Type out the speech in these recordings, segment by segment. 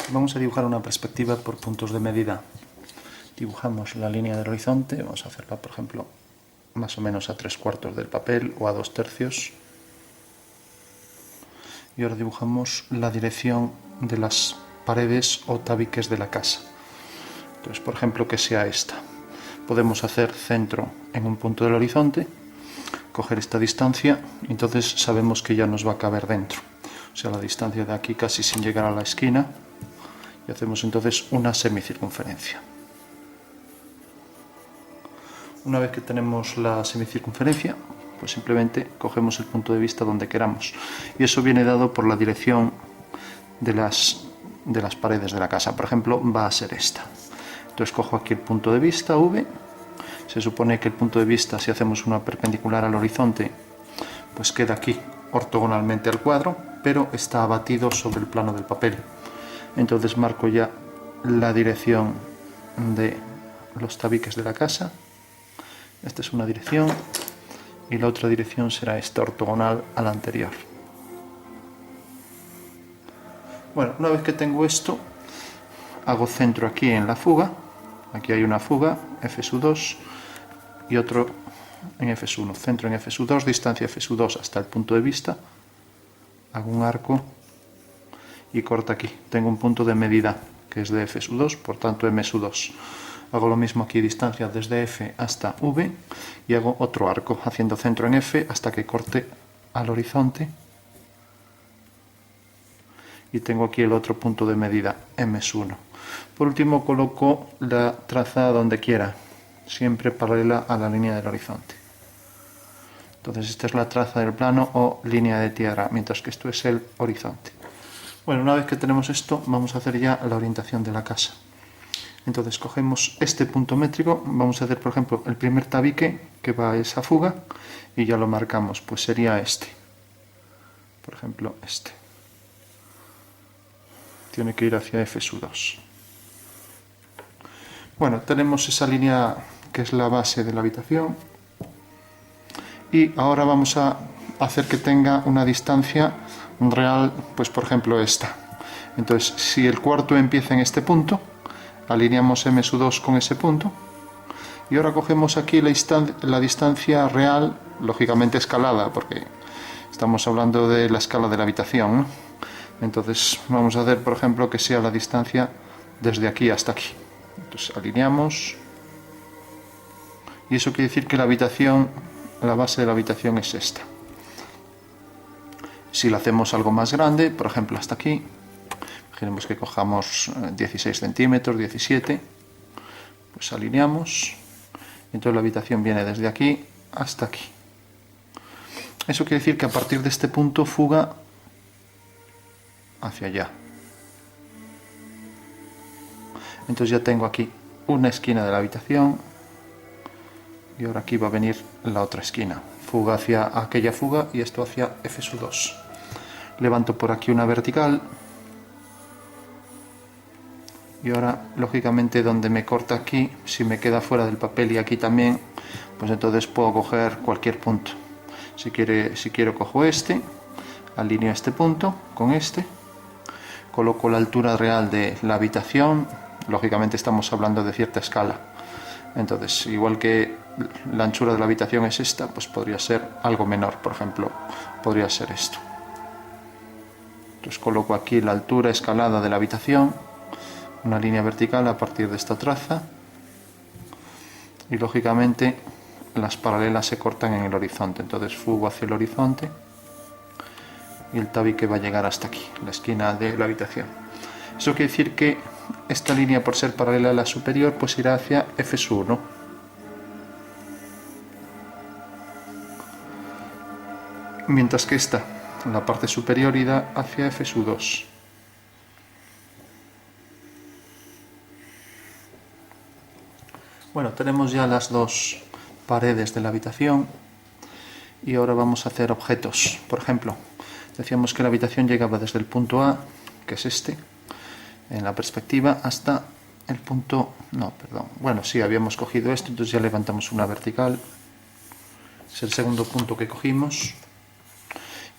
Vamos a dibujar una perspectiva por puntos de medida. Dibujamos la línea del horizonte, vamos a hacerla por ejemplo más o menos a 3/4 del papel o a 2/3. Y ahora dibujamos la dirección de las paredes o tabiques de la casa. Entonces, por ejemplo, que sea esta. Podemos hacer centro en un punto del horizonte, coger esta distancia, y entonces sabemos que ya nos va a caber dentro. O sea, la distancia de aquí casi sin llegar a la esquina, y hacemos entonces una semicircunferencia. Una vez que tenemos la semicircunferencia, pues simplemente cogemos el punto de vista donde queramos, y eso viene dado por la dirección de las paredes de la casa. Por ejemplo, va a ser esta. Entonces cojo aquí el punto de vista V. Se supone que el punto de vista, si hacemos una perpendicular al horizonte, pues queda aquí ortogonalmente al cuadro, pero está abatido sobre el plano del papel. Entonces marco ya la dirección de los tabiques de la casa. Esta es una dirección y la otra dirección será esta, ortogonal a la anterior. Bueno, una vez que tengo esto, hago centro aquí en la fuga. Aquí hay una fuga, F2, y otro en F1. Centro en F2, distancia F2 hasta el punto de vista. Hago un arco y corto aquí. Tengo un punto de medida que es de F2, por tanto M2. Hago lo mismo aquí, distancia desde F hasta V, y hago otro arco haciendo centro en F hasta que corte al horizonte. Y tengo aquí el otro punto de medida, M1. Por último, coloco la traza donde quiera, siempre paralela a la línea del horizonte. Entonces esta es la traza del plano o línea de tierra, mientras que esto es el horizonte. Bueno, una vez que tenemos esto, vamos a hacer ya la orientación de la casa. Entonces cogemos este punto métrico, vamos a hacer por ejemplo el primer tabique que va a esa fuga y ya lo marcamos, pues sería este. Por ejemplo, este. Tiene que ir hacia F2. Bueno, tenemos esa línea que es la base de la habitación, y ahora vamos a hacer que tenga una distancia real, pues por ejemplo esta. Entonces, si el cuarto empieza en este punto, alineamos M2 con ese punto, y ahora cogemos aquí la distancia real, lógicamente escalada, porque estamos hablando de la escala de la habitación, ¿no? Entonces vamos a hacer, por ejemplo, que sea la distancia desde aquí hasta aquí. Entonces alineamos, y eso quiere decir que la base de la habitación es esta. Si la hacemos algo más grande, por ejemplo hasta aquí, imaginemos que cojamos 16 centímetros, 17, pues alineamos, y entonces la habitación viene desde aquí hasta aquí. Eso quiere decir que a partir de este punto fuga hacia allá. Entonces ya tengo aquí una esquina de la habitación, y ahora aquí va a venir la otra esquina. Fuga hacia aquella fuga y esto hacia F2. Levanto por aquí una vertical, y ahora lógicamente donde me corta aquí, si me queda fuera del papel y aquí también, pues entonces puedo coger cualquier punto. Si quiero cojo este, alineo este punto con este, coloco la altura real de la habitación, lógicamente estamos hablando de cierta escala. Entonces, igual que la anchura de la habitación es esta, pues podría ser algo menor, por ejemplo, podría ser esto. Entonces coloco aquí la altura escalada de la habitación, una línea vertical a partir de esta traza, y lógicamente las paralelas se cortan en el horizonte. Entonces fugo hacia el horizonte y el tabique va a llegar hasta aquí, la esquina de la habitación. Eso quiere decir que esta línea, por ser paralela a la superior, pues irá hacia F1. Mientras que esta, la parte superior, irá hacia F2. Bueno, tenemos ya las dos paredes de la habitación, y ahora vamos a hacer objetos. Por ejemplo, decíamos que la habitación llegaba desde el punto A, que es este, en la perspectiva, hasta el punto... no, perdón. Bueno, sí, habíamos cogido esto, entonces ya levantamos una vertical. Es el segundo punto que cogimos,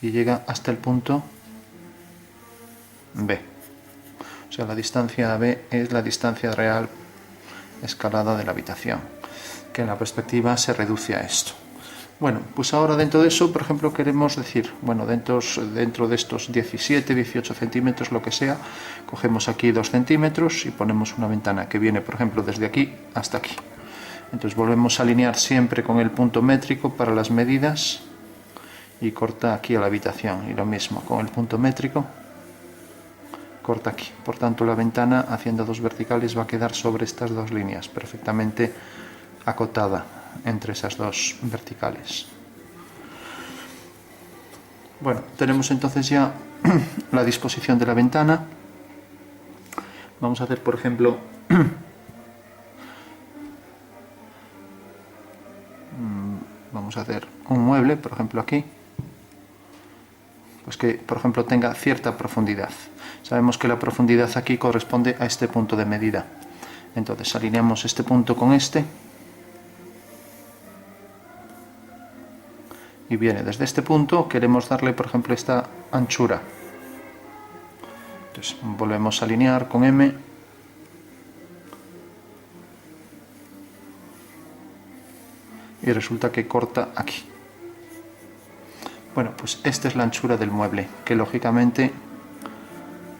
y llega hasta el punto B. O sea, la distancia AB es la distancia real escalada de la habitación, que en la perspectiva se reduce a esto. Bueno, pues ahora dentro de eso, por ejemplo, queremos decir, bueno, dentro de estos 17, 18 centímetros, lo que sea, cogemos aquí 2 centímetros y ponemos una ventana que viene, por ejemplo, desde aquí hasta aquí. Entonces volvemos a alinear siempre con el punto métrico para las medidas y corta aquí a la habitación, y lo mismo con el punto métrico, corta aquí. Por tanto, la ventana haciendo 2 verticales va a quedar sobre estas 2 líneas, perfectamente acotada entre esas 2 verticales. Bueno, tenemos entonces ya la disposición de la ventana. Vamos a hacer, por ejemplo, vamos a hacer un mueble, por ejemplo aquí, pues que por ejemplo tenga cierta profundidad. Sabemos que la profundidad aquí corresponde a este punto de medida. Entonces alineamos este punto con este y viene desde este punto. Queremos darle, por ejemplo, esta anchura. Entonces volvemos a alinear con M y resulta que corta aquí. Bueno, pues esta es la anchura del mueble, que lógicamente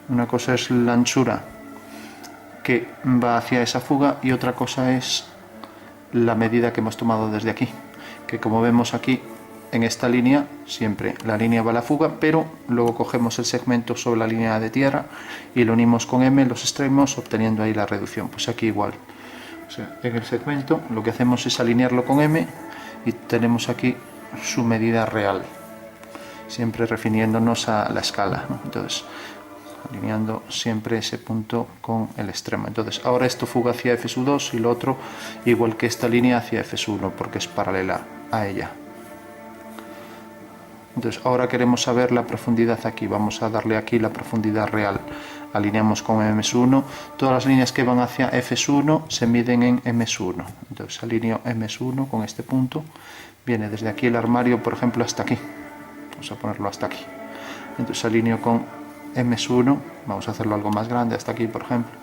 una cosa es la anchura que va hacia esa fuga y otra cosa es la medida que hemos tomado desde aquí, que como vemos aquí en esta línea, siempre la línea va a la fuga, pero luego cogemos el segmento sobre la línea de tierra y lo unimos con M en los extremos, obteniendo ahí la reducción. Pues aquí igual, o sea, en el segmento lo que hacemos es alinearlo con M y tenemos aquí su medida real, siempre refiriéndonos a la escala, ¿no? Entonces alineando siempre ese punto con el extremo. Entonces ahora esto fuga hacia F2 y lo otro igual que esta línea hacia F1 porque es paralela a ella. Entonces ahora queremos saber la profundidad aquí, vamos a darle aquí la profundidad real, alineamos con M1, todas las líneas que van hacia F1 se miden en M1, entonces alineo M1 con este punto, viene desde aquí el armario, por ejemplo, hasta aquí, vamos a ponerlo hasta aquí, entonces alineo con M1, vamos a hacerlo algo más grande, hasta aquí por ejemplo,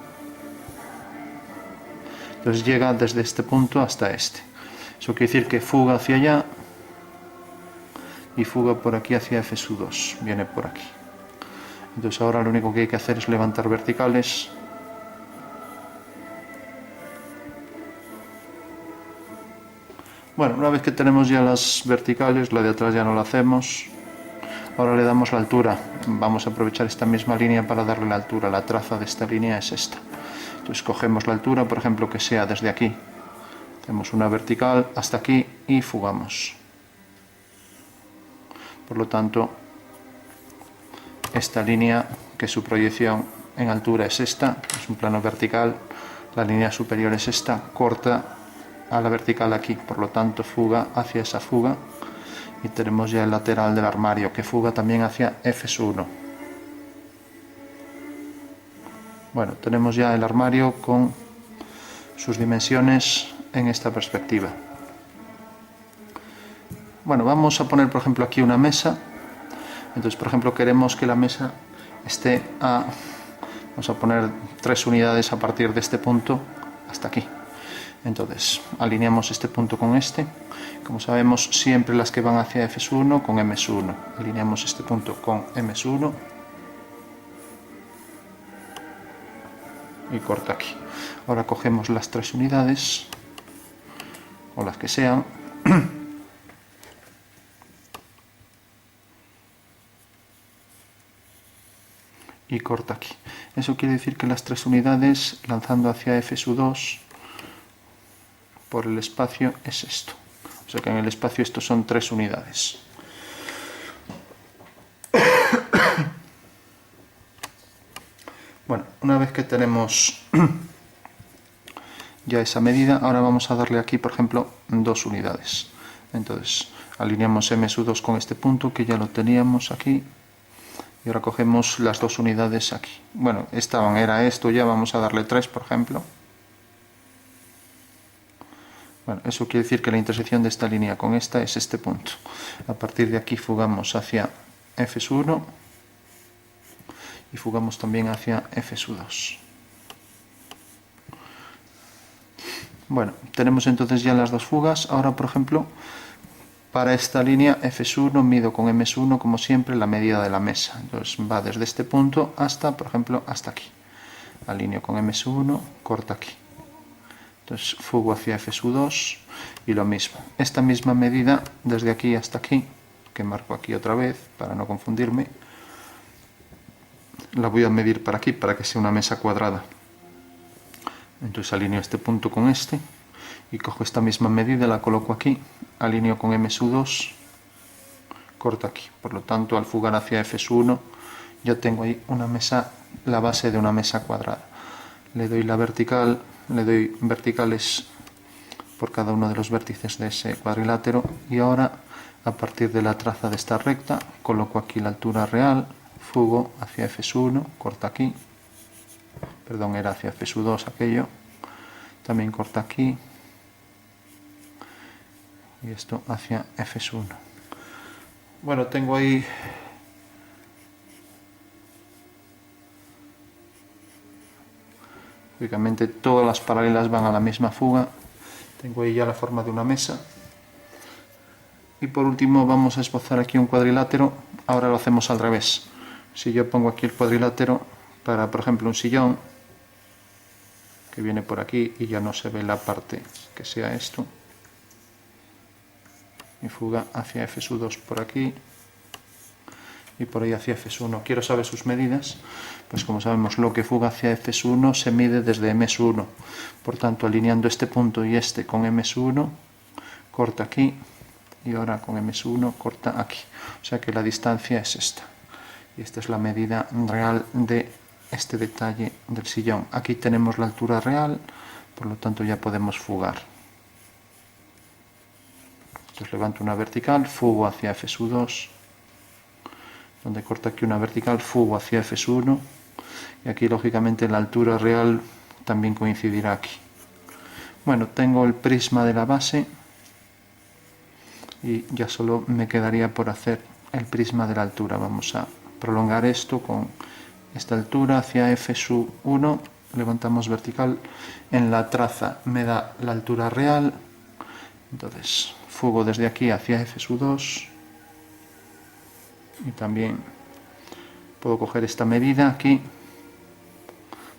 entonces llega desde este punto hasta este, eso quiere decir que fuga hacia allá, y fuga por aquí hacia F2, viene por aquí. Entonces ahora lo único que hay que hacer es levantar verticales. Bueno, una vez que tenemos ya las verticales, la de atrás ya no la hacemos. Ahora le damos la altura. Vamos a aprovechar esta misma línea para darle la altura. La traza de esta línea es esta. Entonces cogemos la altura, por ejemplo, que sea desde aquí. Hacemos una vertical hasta aquí y fugamos. Por lo tanto, esta línea, que su proyección en altura es esta, es un plano vertical, la línea superior es esta, corta a la vertical aquí, por lo tanto fuga hacia esa fuga y tenemos ya el lateral del armario que fuga también hacia F1. Bueno, tenemos ya el armario con sus dimensiones en esta perspectiva. Bueno, vamos a poner por ejemplo aquí una mesa. Entonces, por ejemplo, queremos que la mesa esté a, vamos a poner 3 unidades a partir de este punto hasta aquí. Entonces, alineamos este punto con este. Como sabemos, siempre las que van hacia F1 con M1. Alineamos este punto con M1 y corta aquí. Ahora cogemos las 3 unidades o las que sean. Y corta aquí. Eso quiere decir que las 3 unidades lanzando hacia F2 por el espacio es esto. O sea que en el espacio estos son 3 unidades. Bueno, una vez que tenemos ya esa medida, ahora vamos a darle aquí, por ejemplo, 2 unidades. Entonces, alineamos M2 con este punto que ya lo teníamos aquí. Y ahora cogemos las 2 unidades aquí. Bueno, era esto, ya vamos a darle 3, por ejemplo. Bueno, eso quiere decir que la intersección de esta línea con esta es este punto. A partir de aquí fugamos hacia F1 y fugamos también hacia F2. Bueno, tenemos entonces ya las dos fugas. Ahora, por ejemplo, para esta línea F1 mido con M1 como siempre la medida de la mesa. Entonces va desde este punto hasta, por ejemplo, hasta aquí. Alineo con M1, corta aquí. Entonces fugo hacia F2 y lo mismo. Esta misma medida desde aquí hasta aquí, que marco aquí otra vez para no confundirme, la voy a medir para aquí, para que sea una mesa cuadrada. Entonces alineo este punto con este y cojo esta misma medida, la coloco aquí, alineo con M2, corto aquí. Por lo tanto, al fugar hacia F1 yo tengo ahí una mesa, la base de una mesa cuadrada. Le doy la vertical, le doy verticales por cada uno de los vértices de ese cuadrilátero y ahora, a partir de la traza de esta recta, coloco aquí la altura real, fugo hacia F1, corta aquí, perdón, era hacia F2 aquello, también corta aquí y esto hacia F1. Bueno, tengo ahí lógicamente todas las paralelas van a la misma fuga. Tengo ahí ya la forma de una mesa. Y por último vamos a esbozar aquí un cuadrilátero. Ahora lo hacemos al revés. Si yo pongo aquí el cuadrilátero para, por ejemplo, un sillón que viene por aquí y ya no se ve la parte que sea esto, y fuga hacia F2 por aquí y por ahí hacia F1. Quiero saber sus medidas. Pues como sabemos, lo que fuga hacia F1 se mide desde M1. Por tanto, alineando este punto y este con M1, corta aquí y ahora con M1 corta aquí. O sea que la distancia es esta. Y esta es la medida real de este detalle del sillón. Aquí tenemos la altura real, por lo tanto ya podemos fugar. Entonces levanto una vertical, fugo hacia F2, donde corta aquí una vertical, fugo hacia F1, y aquí lógicamente la altura real también coincidirá aquí. Bueno, tengo el prisma de la base y ya solo me quedaría por hacer el prisma de la altura. Vamos a prolongar esto con esta altura hacia F1, levantamos vertical, en la traza me da la altura real, entonces fugo desde aquí hacia F2 y también puedo coger esta medida aquí.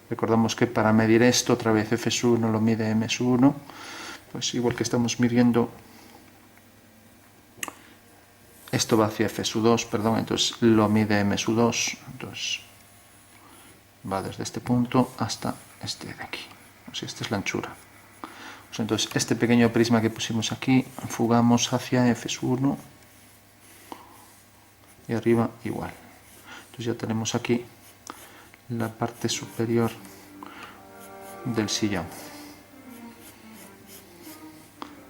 Recordamos que para medir esto, otra vez F1 lo mide M1, pues igual que estamos midiendo, esto va hacia F2, perdón, entonces lo mide M2, entonces va desde este punto hasta este de aquí. Pues esta es la anchura. Pues entonces este pequeño prisma que pusimos aquí, fugamos hacia F1 y arriba igual. Entonces ya tenemos aquí la parte superior del sillón.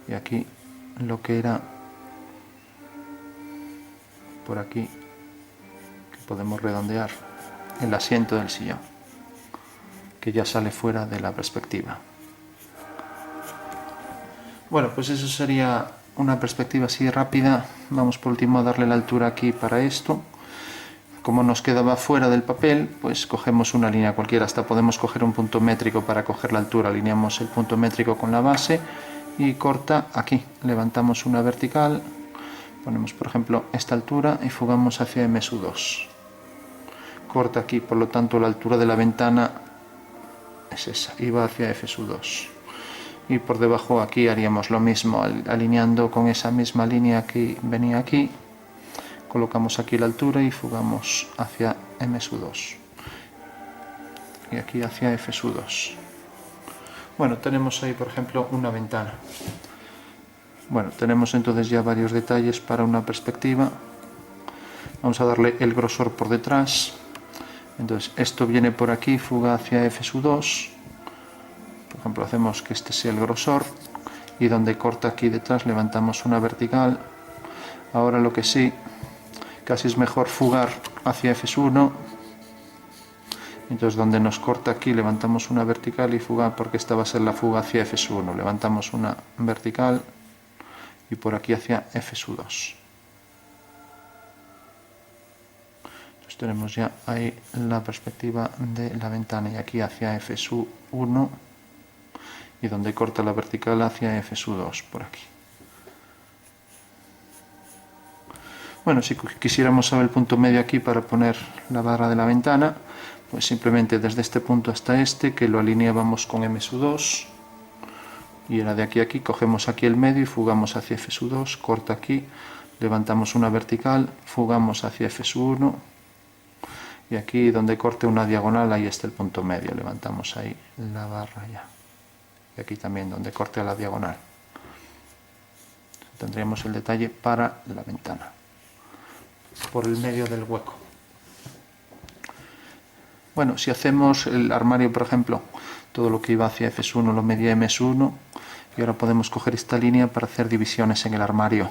Y aquí lo que era por aquí, que podemos redondear, el asiento del sillón, que ya sale fuera de la perspectiva. Bueno, pues eso sería una perspectiva así rápida. Vamos por último a darle la altura aquí para esto. Como nos quedaba fuera del papel, pues cogemos una línea cualquiera, hasta podemos coger un punto métrico para coger la altura. Alineamos el punto métrico con la base y corta aquí. Levantamos una vertical, ponemos por ejemplo esta altura y fugamos hacia M2. Corta aquí, por lo tanto la altura de la ventana es esa y va hacia F2. Y por debajo aquí haríamos lo mismo, alineando con esa misma línea que venía aquí. Colocamos aquí la altura y fugamos hacia M2 y aquí hacia F2. Bueno, tenemos ahí por ejemplo una ventana. Bueno, tenemos entonces ya varios detalles para una perspectiva. Vamos a darle el grosor por detrás. Entonces esto viene por aquí, fuga hacia F2. Por ejemplo, hacemos que este sea el grosor y donde corta aquí detrás levantamos una vertical. Ahora lo que sí, casi es mejor fugar hacia F1, entonces donde nos corta aquí levantamos una vertical y fugar, porque esta va a ser la fuga hacia F1, levantamos una vertical y por aquí hacia F2. Entonces Entonces tenemos ya ahí la perspectiva de la ventana, y aquí hacia FSU1, y donde corta la vertical hacia FSU2, por aquí. Bueno, si quisiéramos saber el punto medio aquí para poner la barra de la ventana, pues simplemente desde este punto hasta este, que lo alineábamos con M2, y era de aquí a aquí, cogemos aquí el medio y fugamos hacia F2, corta aquí, levantamos una vertical, fugamos hacia F1, y aquí donde corte una diagonal, ahí está el punto medio, levantamos ahí la barra ya. Y aquí también donde corte a la diagonal. Tendríamos el detalle para la ventana, por el medio del hueco. Bueno, si hacemos el armario, por ejemplo, todo lo que iba hacia F1 lo medía M1, y ahora podemos coger esta línea para hacer divisiones en el armario.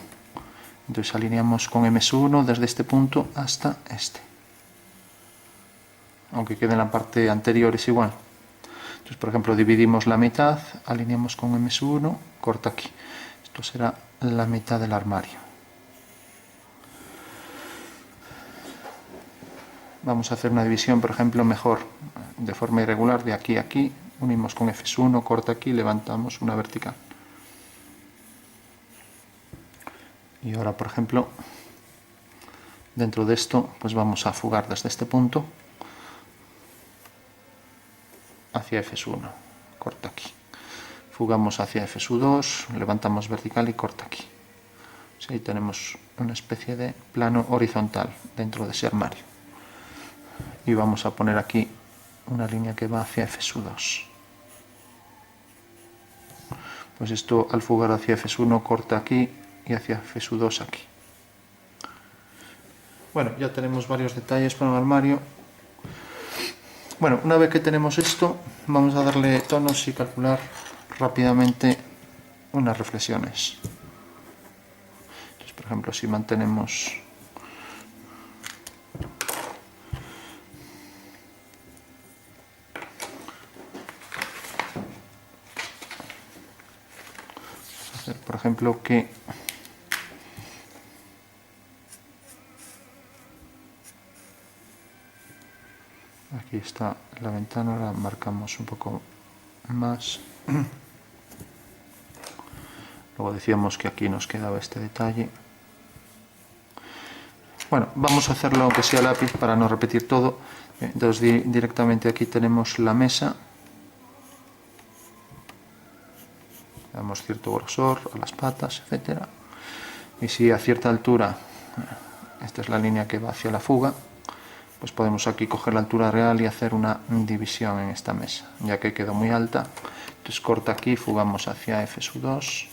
Entonces alineamos con M1 desde este punto hasta este, aunque quede en la parte anterior es igual. Entonces, por ejemplo, dividimos la mitad, alineamos con M1, corta aquí. Esto será la mitad del armario. Vamos a hacer una división, por ejemplo, mejor de forma irregular, de aquí a aquí, unimos con F1, corta aquí, levantamos una vertical. Y ahora, por ejemplo, dentro de esto, pues vamos a fugar desde este punto hacia F1, corta aquí. Fugamos hacia F2, levantamos vertical y corta aquí. Pues ahí tenemos una especie de plano horizontal dentro de ese armario. Y vamos a poner aquí una línea que va hacia F2. Pues esto, al fugar hacia F1, corta aquí, y hacia F2 aquí. Bueno, ya tenemos varios detalles para un armario. Bueno, una vez que tenemos esto, vamos a darle tonos y calcular rápidamente unas reflexiones. Entonces, por ejemplo, si mantenemos por ejemplo que aquí está la ventana, la marcamos un poco más. Luego decíamos que aquí nos quedaba este detalle. Bueno, vamos a hacerlo aunque sea lápiz para no repetir todo. Entonces directamente aquí tenemos la mesa. Damos cierto grosor a las patas, etcétera. Y si a cierta altura, esta es la línea que va hacia la fuga, pues podemos aquí coger la altura real y hacer una división en esta mesa, ya que quedó muy alta. Entonces corta aquí, fugamos hacia F2,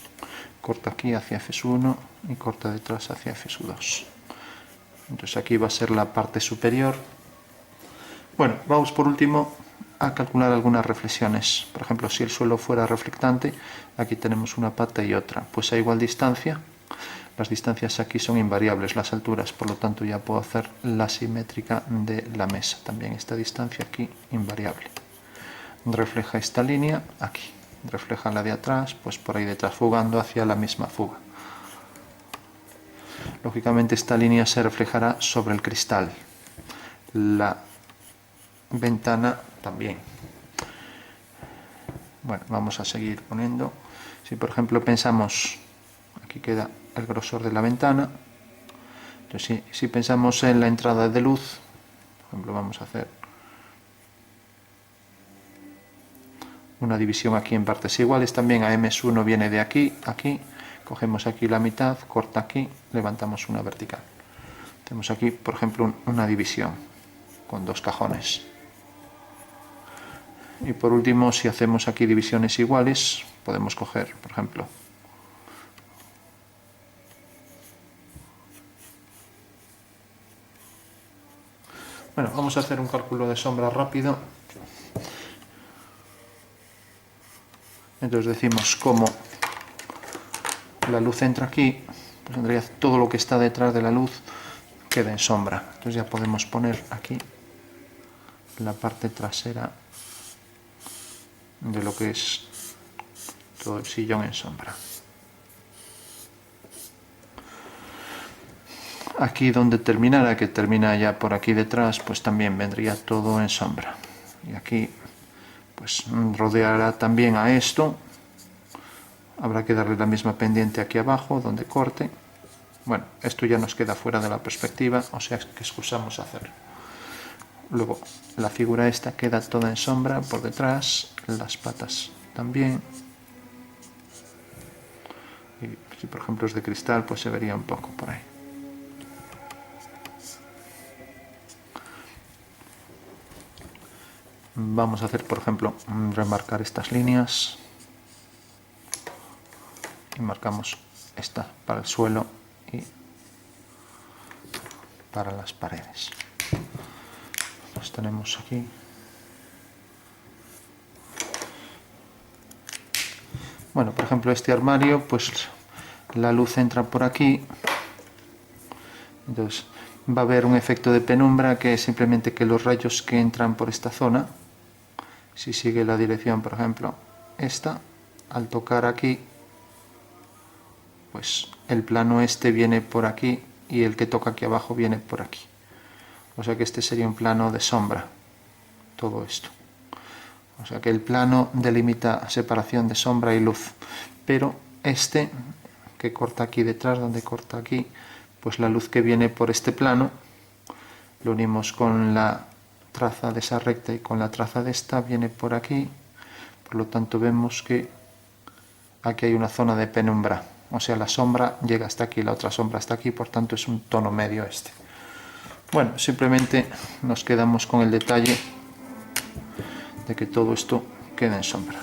corta aquí hacia F1 y corta detrás hacia F2. Entonces aquí va a ser la parte superior. Bueno, vamos por último a calcular algunas reflexiones. Por ejemplo, si el suelo fuera reflectante, aquí tenemos una pata y otra, pues a igual distancia. Las distancias aquí son invariables, las alturas, por lo tanto ya puedo hacer la simétrica de la mesa. También esta distancia aquí invariable. Refleja esta línea aquí, refleja la de atrás, pues por ahí detrás, fugando hacia la misma fuga. Lógicamente esta línea se reflejará sobre el cristal. La ventana también. Bueno, vamos a seguir poniendo. Si por ejemplo pensamos, aquí queda el grosor de la ventana. Entonces si pensamos en la entrada de luz, por ejemplo vamos a hacer una división aquí en partes iguales, también a M1 viene de aquí, aquí, cogemos aquí la mitad, corta aquí, levantamos una vertical. Tenemos aquí, por ejemplo, una división con dos cajones. Y por último, si hacemos aquí divisiones iguales, podemos coger, por ejemplo, bueno, vamos a hacer un cálculo de sombra rápido. Entonces decimos cómo la luz entra aquí, pues en realidad todo lo que está detrás de la luz queda en sombra. Entonces ya podemos poner aquí la parte trasera de lo que es todo el sillón en sombra. aquí donde terminara, que termina ya por aquí detrás, pues también vendría todo en sombra. Y aquí pues rodeará también a esto. Habrá que darle la misma pendiente aquí abajo donde corte. Bueno, esto ya nos queda fuera de la perspectiva, o sea que excusamos hacerlo. Luego la figura esta queda toda en sombra por detrás, las patas también. Y si por ejemplo es de cristal, pues se vería un poco por ahí. Vamos a hacer, por ejemplo, remarcar estas líneas. Y marcamos esta para el suelo y para las paredes. Los tenemos aquí. Bueno, por ejemplo, este armario, pues la luz entra por aquí. Entonces va a haber un efecto de penumbra, que es simplemente que los rayos que entran por esta zona, si sigue la dirección, por ejemplo, esta, al tocar aquí, pues el plano este viene por aquí y el que toca aquí abajo viene por aquí. O sea que este sería un plano de sombra, todo esto. O sea que el plano delimita separación de sombra y luz, pero este que corta aquí detrás, donde corta aquí, pues la luz que viene por este plano lo unimos con la traza de esa recta y con la traza de esta viene por aquí. Por lo tanto vemos que aquí hay una zona de penumbra, o sea la sombra llega hasta aquí, la otra sombra hasta aquí, por tanto es un tono medio este. Bueno, simplemente nos quedamos con el detalle de que todo esto quede en sombra.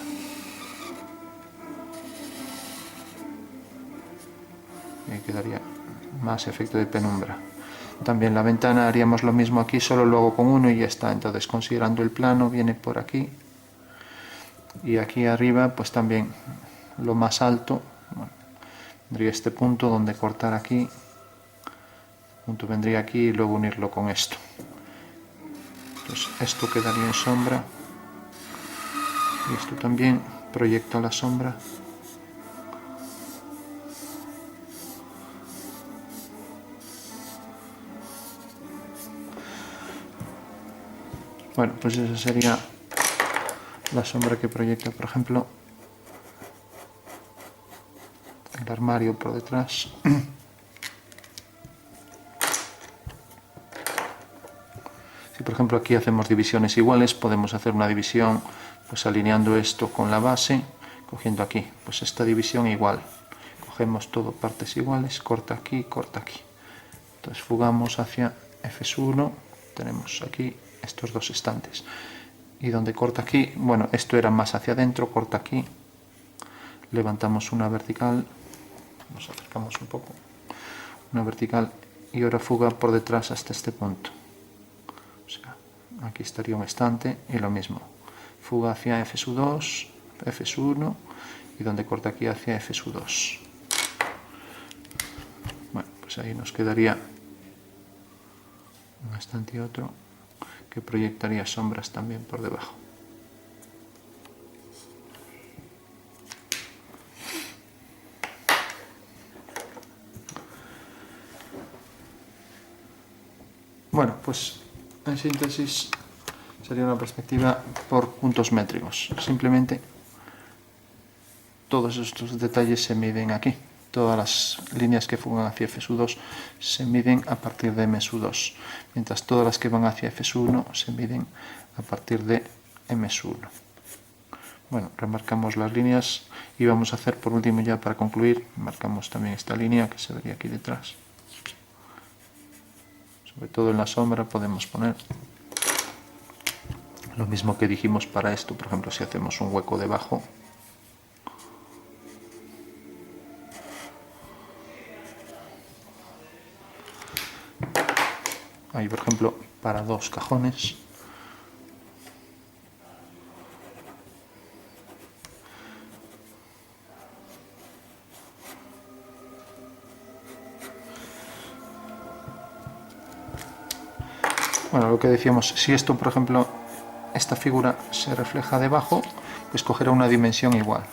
Y quedaría más efecto de penumbra. También la ventana haríamos lo mismo aquí, solo lo hago con uno y ya está. Entonces, considerando el plano, viene por aquí. Y aquí arriba, pues también lo más alto, bueno, vendría este punto donde cortar aquí. El punto vendría aquí y luego unirlo con esto. Entonces, esto quedaría en sombra. Y esto también proyecto la sombra. Bueno, pues esa sería la sombra que proyecta, por ejemplo, el armario por detrás. Si por ejemplo aquí hacemos divisiones iguales, podemos hacer una división pues alineando esto con la base, cogiendo aquí pues esta división igual. Cogemos todo partes iguales, corta aquí, corta aquí. Entonces fugamos hacia F1, tenemos aquí estos dos estantes. Y donde corta aquí, bueno, esto era más hacia adentro, corta aquí. Levantamos una vertical, nos acercamos un poco, una vertical y ahora fuga por detrás hasta este punto. O sea, aquí estaría un estante y lo mismo. Fuga hacia F2, F1 y donde corta aquí hacia F2. Bueno, pues ahí nos quedaría un estante y otro que proyectaría sombras también por debajo. Bueno, pues en síntesis sería una perspectiva por puntos métricos. Simplemente todos estos detalles se miden aquí. Todas las líneas que fugan hacia F2 se miden a partir de M2, mientras todas las que van hacia F1 se miden a partir de M1. Bueno, remarcamos las líneas y vamos a hacer por último ya para concluir, marcamos también esta línea que se vería aquí detrás. Sobre todo en la sombra podemos poner lo mismo que dijimos para esto, por ejemplo si hacemos un hueco debajo. Ahí por ejemplo para dos cajones. Bueno, lo que decíamos, si esto por ejemplo, esta figura se refleja debajo, pues cogerá una dimensión igual.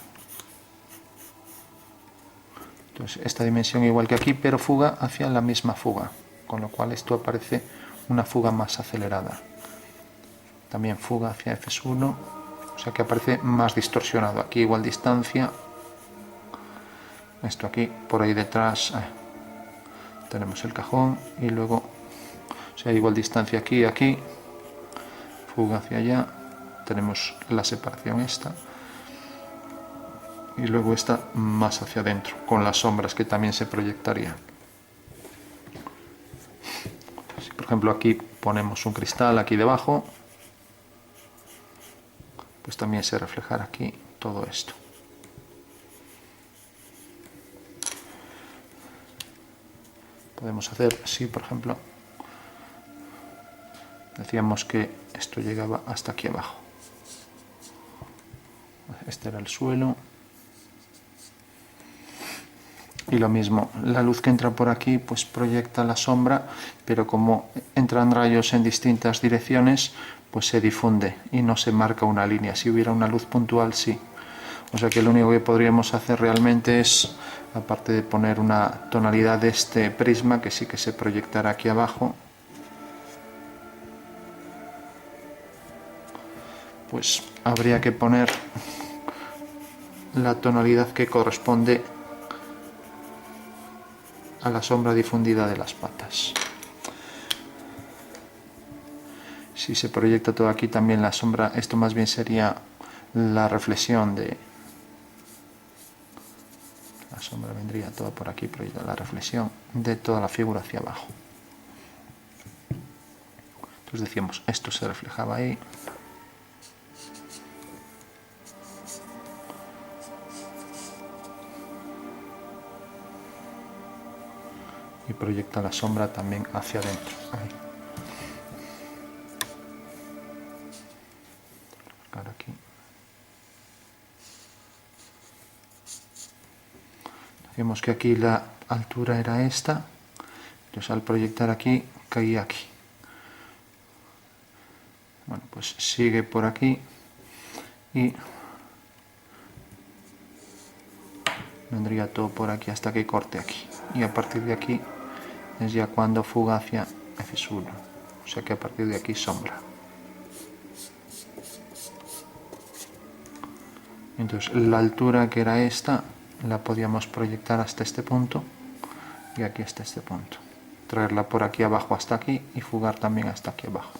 Entonces esta dimensión igual que aquí, pero fuga hacia la misma fuga. con lo cual esto aparece una fuga más acelerada. También fuga hacia F1, o sea que aparece más distorsionado. Aquí igual distancia, esto aquí, por ahí detrás tenemos el cajón, y luego, o sea, igual distancia aquí, aquí, fuga hacia allá, tenemos la separación esta, y luego esta más hacia adentro, con las sombras que también se proyectarían. Si por ejemplo aquí ponemos un cristal aquí debajo, pues también se reflejará aquí todo esto. Podemos hacer, si por ejemplo decíamos que esto llegaba hasta aquí abajo, este era el suelo, y lo mismo, la luz que entra por aquí pues proyecta la sombra, pero como entran rayos en distintas direcciones, pues se difunde y no se marca una línea. Si hubiera una luz puntual, sí. O sea que lo único que podríamos hacer realmente es, aparte de poner una tonalidad de este prisma, que sí que se proyectará aquí abajo, pues habría que poner la tonalidad que corresponde a la sombra difundida de las patas. Si se proyecta todo aquí, también la sombra, esto más bien sería la reflexión de la sombra, vendría toda por aquí proyectada, la reflexión de toda la figura hacia abajo. Entonces decíamos, esto se reflejaba ahí, y proyecta la sombra también hacia adentro. Ahí. Aquí. Decimos que aquí la altura era esta, entonces al proyectar aquí caía aquí. Bueno, pues sigue por aquí y vendría todo por aquí hasta que corte aquí, y a partir de aquí es ya cuando fuga hacia F1, o sea que a partir de aquí sombra. Entonces la altura que era esta la podíamos proyectar hasta este punto y aquí hasta este punto, traerla por aquí abajo hasta aquí y fugar también hasta aquí abajo.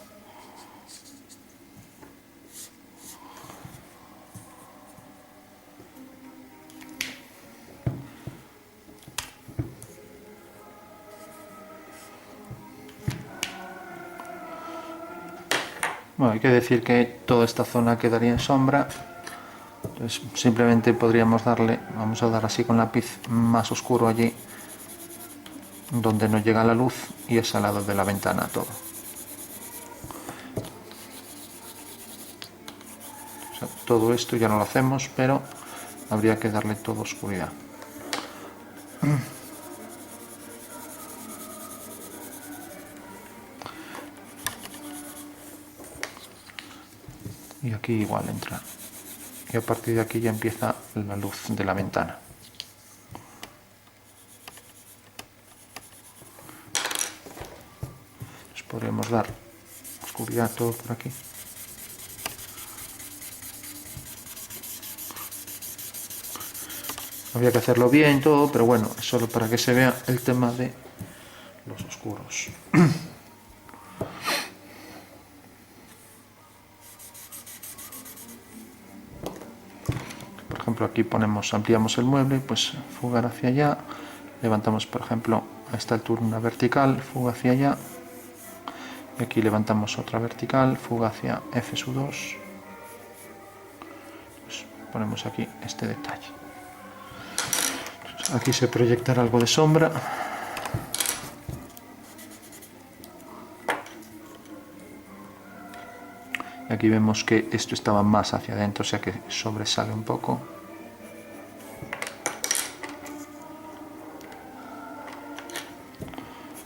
Bueno, hay que decir que toda esta zona quedaría en sombra. Entonces simplemente podríamos darle, vamos a dar así con lápiz más oscuro allí donde no llega la luz, y es al lado de la ventana todo. O sea, todo esto ya no lo hacemos, pero habría que darle toda oscuridad. Y aquí igual entra, y a partir de aquí ya empieza la luz de la ventana. Entonces podríamos dar oscuridad todo por aquí. Habría que hacerlo bien todo, pero bueno, es solo para que se vea el tema de los oscuros. Por ejemplo, aquí ponemos, ampliamos el mueble, pues fugar hacia allá, levantamos por ejemplo a esta altura una vertical, fuga hacia allá, y aquí levantamos otra vertical, fuga hacia F2, pues ponemos aquí este detalle. Entonces, aquí se proyectará algo de sombra. Y aquí vemos que esto estaba más hacia adentro, o sea que sobresale un poco.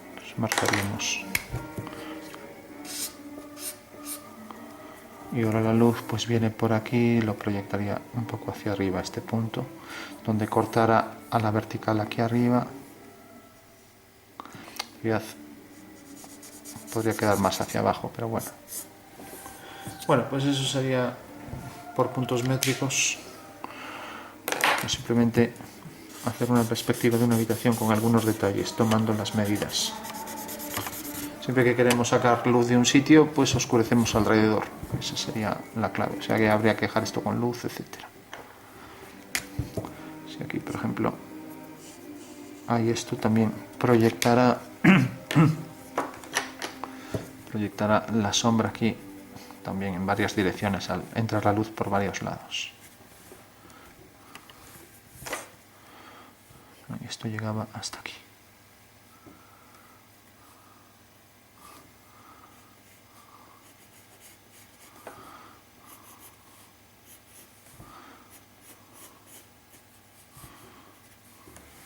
Entonces marcaríamos. Y ahora la luz pues viene por aquí, lo proyectaría un poco hacia arriba a este punto, donde cortara a la vertical aquí arriba. podría quedar más hacia abajo, pero bueno. Bueno, pues eso sería por puntos métricos. Pues simplemente hacer una perspectiva de una habitación con algunos detalles, tomando las medidas. Siempre que queremos sacar luz de un sitio, pues oscurecemos alrededor. Esa sería la clave. O sea que habría que dejar esto con luz, etcétera. Si aquí, por ejemplo, hay esto, también proyectará la sombra aquí también en varias direcciones al entrar la luz por varios lados. Y esto llegaba hasta aquí.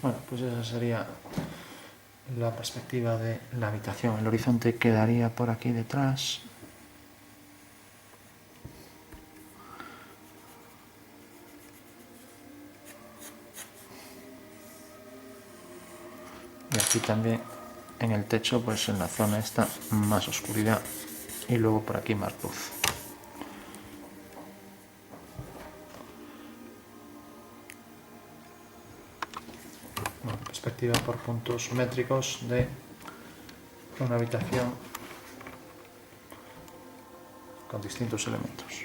Bueno, pues esa sería la perspectiva de la habitación. El horizonte quedaría por aquí detrás. Y aquí también en el techo, pues en la zona esta más oscuridad y luego por aquí más luz. Bueno, perspectiva por puntos métricos de una habitación con distintos elementos.